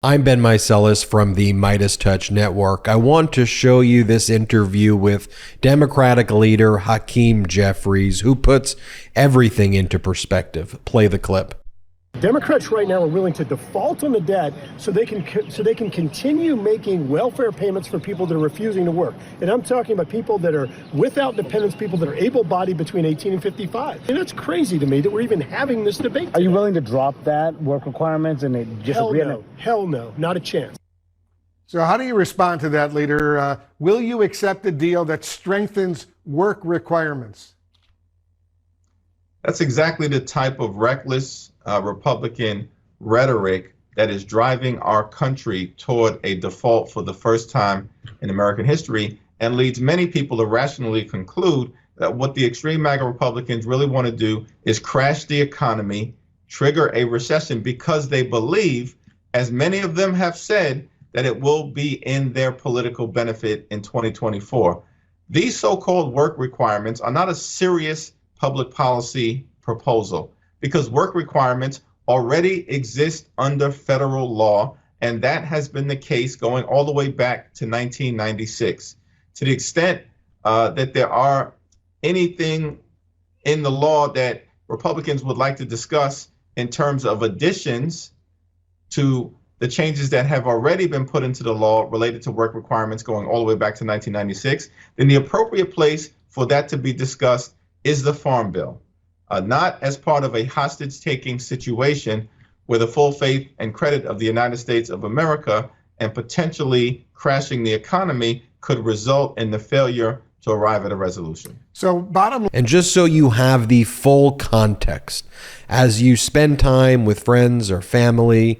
I'm Ben Meiselas from the MeidasTouch network. I want to show you this interview with Democratic Leader Hakeem Jeffries, who puts everything into perspective. Play the clip. Democrats right now are willing to default on the debt so they can continue making welfare payments for people that are refusing to work. And I'm talking about people that are without dependents, people that are able-bodied between 18 and 55. And it's crazy to me that we're even having this debate today. Are you willing to drop that work requirements and just agree on it? Hell no, not a chance. So how do you respond to that, Leader? Will you accept a deal that strengthens work requirements? That's exactly the type of reckless Republican rhetoric that is driving our country toward a default for the first time in American history, and leads many people to rationally conclude that what the extreme MAGA Republicans really want to do is crash the economy, trigger a recession, because they believe, as many of them have said, that it will be in their political benefit in 2024. These so-called work requirements are not a serious public policy proposal, because work requirements already exist under federal law, and that has been the case going all the way back to 1996. To the extent that there are anything in the law that Republicans would like to discuss in terms of additions to the changes that have already been put into the law related to work requirements going all the way back to 1996, then the appropriate place for that to be discussed is the Farm Bill. Not as part of a hostage-taking situation where the full faith and credit of the United States of America and potentially crashing the economy could result in the failure to arrive at a resolution. And just so you have the full context, as you spend time with friends or family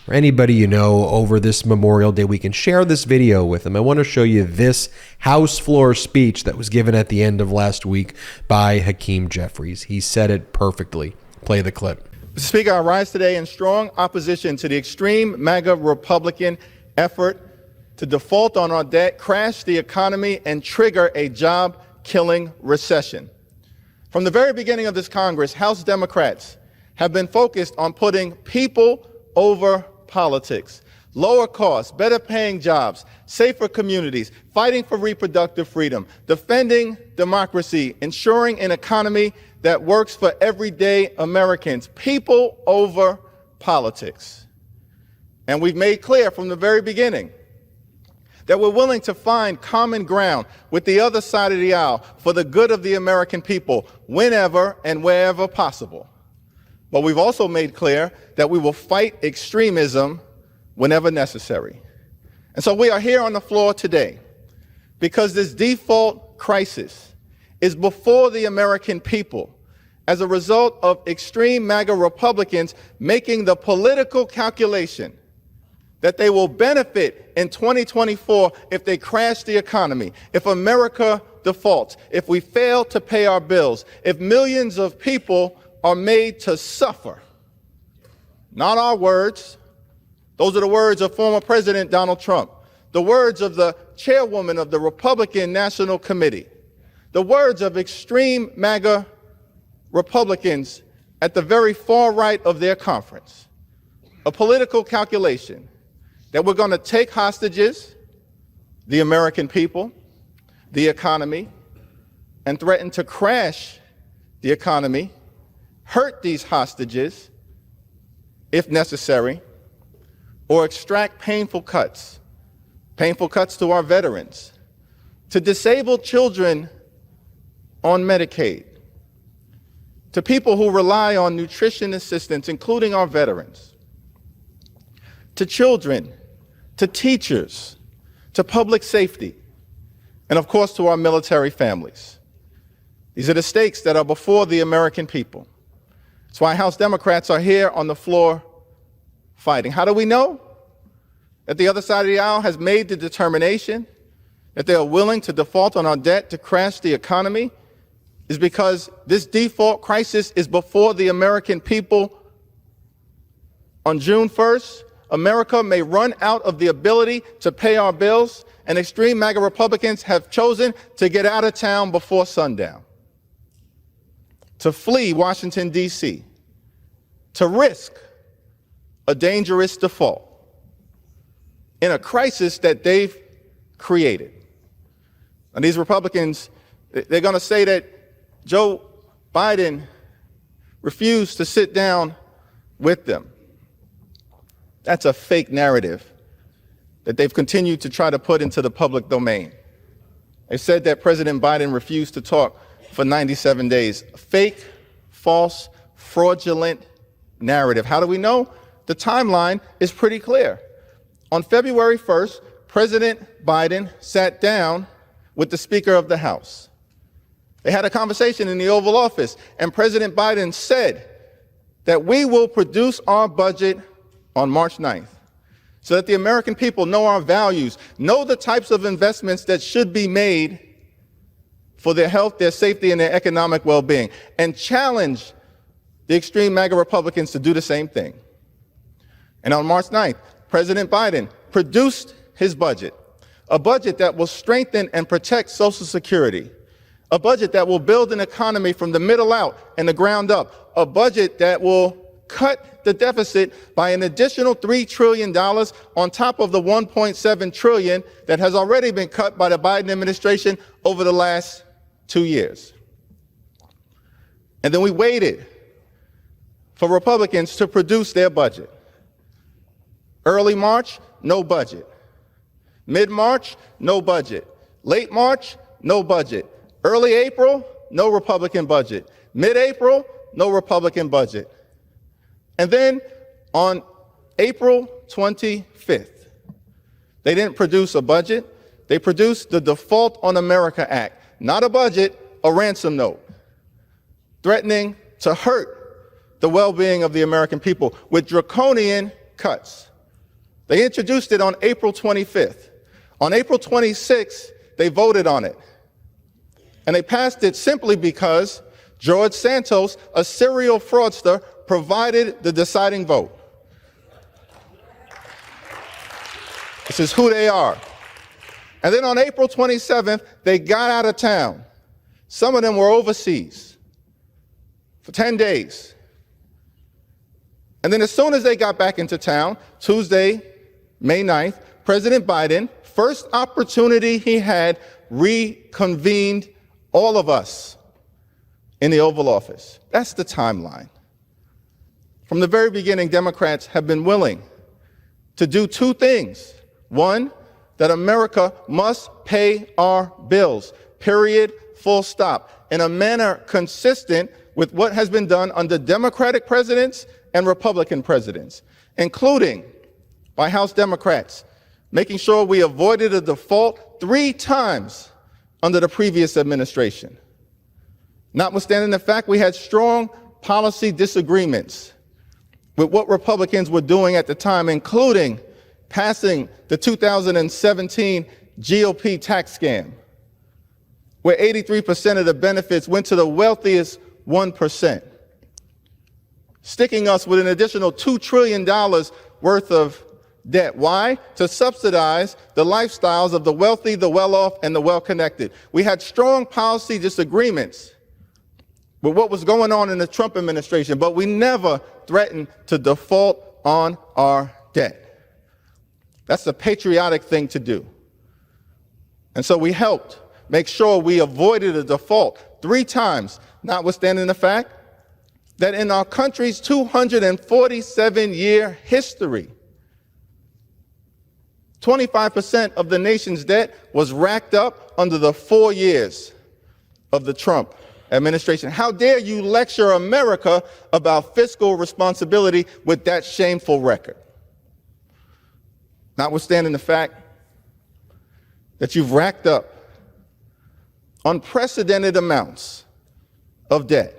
or anybody you know over this Memorial Day weekend, share this video with them. I want to show you this House floor speech that was given at the end of last week by Hakeem Jeffries. He said it perfectly. Play the clip. Mr. Speaker, I rise today in strong opposition to the extreme MAGA Republican effort to default on our debt, crash the economy, and trigger a job-killing recession. From the very beginning of this Congress, House Democrats have been focused on putting people over politics. Lower costs, better paying jobs, safer communities, fighting for reproductive freedom, defending democracy, ensuring an economy that works for everyday Americans. People over politics. And we've made clear from the very beginning that we're willing to find common ground with the other side of the aisle for the good of the American people whenever and wherever possible. But we've also made clear that we will fight extremism whenever necessary. And so we are here on the floor today because this default crisis is before the American people as a result of extreme MAGA Republicans making the political calculation that they will benefit in 2024 if they crash the economy, if America defaults, if we fail to pay our bills, if millions of people are made to suffer. Not our words. Those are the words of former President Donald Trump, the words of the chairwoman of the Republican National Committee, the words of extreme MAGA Republicans at the very far right of their conference. A political calculation that we're going to take hostages, the American people, the economy, and threaten to crash the economy, hurt these hostages, if necessary, or extract painful cuts to our veterans, to disabled children on Medicaid, to people who rely on nutrition assistance, including our veterans, to children, to teachers, to public safety, and of course to our military families. These are the stakes that are before the American people. That's why House Democrats are here on the floor fighting. How do we know that the other side of the aisle has made the determination that they are willing to default on our debt to crash the economy? Is because this default crisis is before the American people. On June 1st, America may run out of the ability to pay our bills, and extreme MAGA Republicans have chosen to get out of town before sundown, to flee Washington, D.C., to risk a dangerous default. in a crisis that they've created. And these Republicans, they're going to say that Joe Biden refused to sit down with them. That's a fake narrative that they've continued to try to put into the public domain. They said that President Biden refused to talk for 97 days. Fake, false, fraudulent narrative. How do we know? The timeline is pretty clear. On February 1st, President Biden sat down with the Speaker of the House. They had a conversation in the Oval Office, and President Biden said that we will produce our budget on March 9th so that the American people know our values, know the types of investments that should be made for their health, their safety, and their economic well-being, and challenge the extreme MAGA Republicans to do the same thing. And on March 9th, President Biden produced his budget, a budget that will strengthen and protect Social Security, a budget that will build an economy from the middle out and the ground up, a budget that will cut the deficit by an additional $3 trillion on top of the $1.7 trillion that has already been cut by the Biden administration over the last 2 years. And then we waited for Republicans to produce their budget. Early March, no budget. Mid-March, no budget. Late March, no budget. Early April, no Republican budget. Mid-April, no Republican budget. And then on April 25th, they didn't produce a budget. They produced the Default on America Act, not a budget, a ransom note, threatening to hurt the well-being of the American people with draconian cuts. They introduced it on April 25th. On April 26th, they voted on it. And they passed it simply because George Santos, a serial fraudster, provided the deciding vote. This is who they are. And then on April 27th, they got out of town. Some of them were overseas for 10 days. And then as soon as they got back into town, Tuesday, May 9th, President Biden, first opportunity he had, reconvened all of us in the Oval Office. That's the timeline. From the very beginning, Democrats have been willing to do two things. One, that America must pay our bills, period, full stop, in a manner consistent with what has been done under Democratic presidents and Republican presidents, including by House Democrats, making sure we avoided a default 3 times under the previous administration. Notwithstanding the fact we had strong policy disagreements with what Republicans were doing at the time, including passing the 2017 GOP tax scam, where 83% of the benefits went to the wealthiest 1%, sticking us with an additional $2 trillion worth of debt. Why? To subsidize the lifestyles of the wealthy, the well-off, and the well-connected. We had strong policy disagreements with what was going on in the Trump administration, but we never threatened to default on our debt. That's a patriotic thing to do. And so we helped make sure we avoided a default 3 times, notwithstanding the fact that in our country's 247-year history, 25% of the nation's debt was racked up under the 4 years of the Trump administration. How dare you lecture America about fiscal responsibility with that shameful record? Notwithstanding the fact that you've racked up unprecedented amounts of debt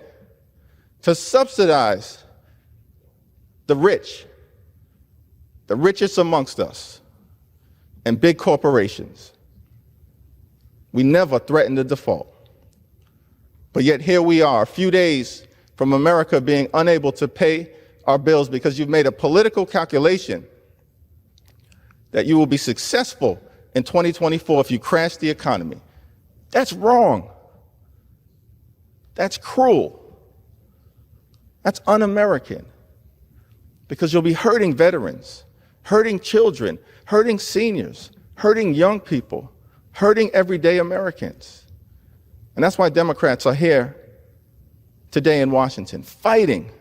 to subsidize the rich, the richest amongst us, and big corporations. We never threatened a default. But yet here we are, a few days from America being unable to pay our bills because you've made a political calculation that you will be successful in 2024 if you crash the economy. That's wrong. That's cruel. That's un-American, because you'll be hurting veterans hurting children, hurting seniors, hurting young people, hurting everyday Americans. And that's why Democrats are here today in Washington, fighting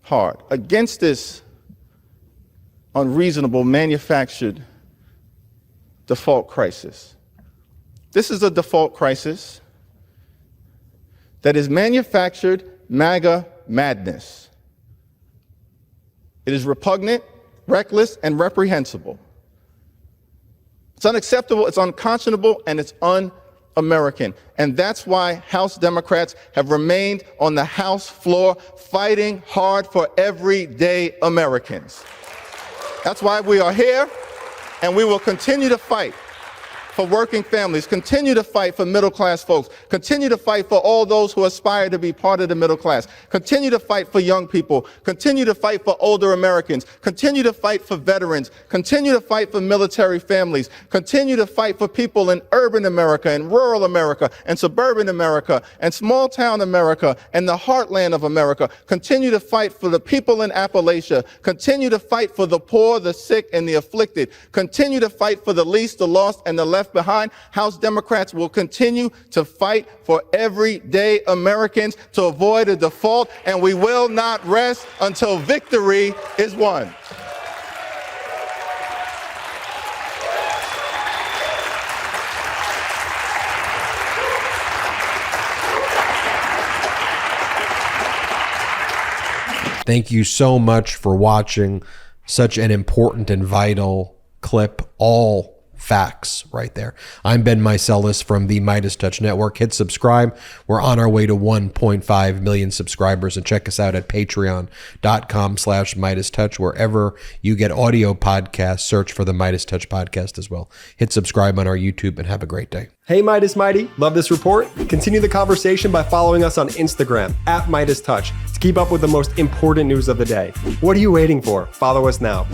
hard against this unreasonable manufactured default crisis. This is a default crisis that is manufactured MAGA madness. It is repugnant, reckless, and reprehensible. It's unacceptable, it's unconscionable, and it's un-American. And that's why House Democrats have remained on the House floor fighting hard for everyday Americans. That's why we are here, and we will continue to fight for working families, continue to fight for middle-class folks, continue to fight for all those who aspire to be part of the middle class, continue to fight for young people, continue to fight for older Americans, continue to fight for veterans, continue to fight for military families, continue to fight for people in urban America and rural America and suburban America and small-town America and the heartland of America, continue to fight for the people in Appalachia, continue to fight for the poor, the sick, and the afflicted, continue to fight for the least, the lost, and the left behind. House Democrats will continue to fight for everyday Americans to avoid a default, and we will not rest until victory is won. Thank you so much for watching such an important and vital clip. All facts right there. I'm Ben Meiselas from the MeidasTouch Network. Hit subscribe. We're on our way to 1.5 million subscribers, and check us out at patreon.com/MeidasTouch. Wherever you get audio podcasts, search for the MeidasTouch podcast as well. Hit subscribe on our YouTube and have a great day. Hey Meidas Mighty, love this report? Continue the conversation by following us on Instagram @MeidasTouch to keep up with the most important news of the day. What are you waiting for? Follow us now.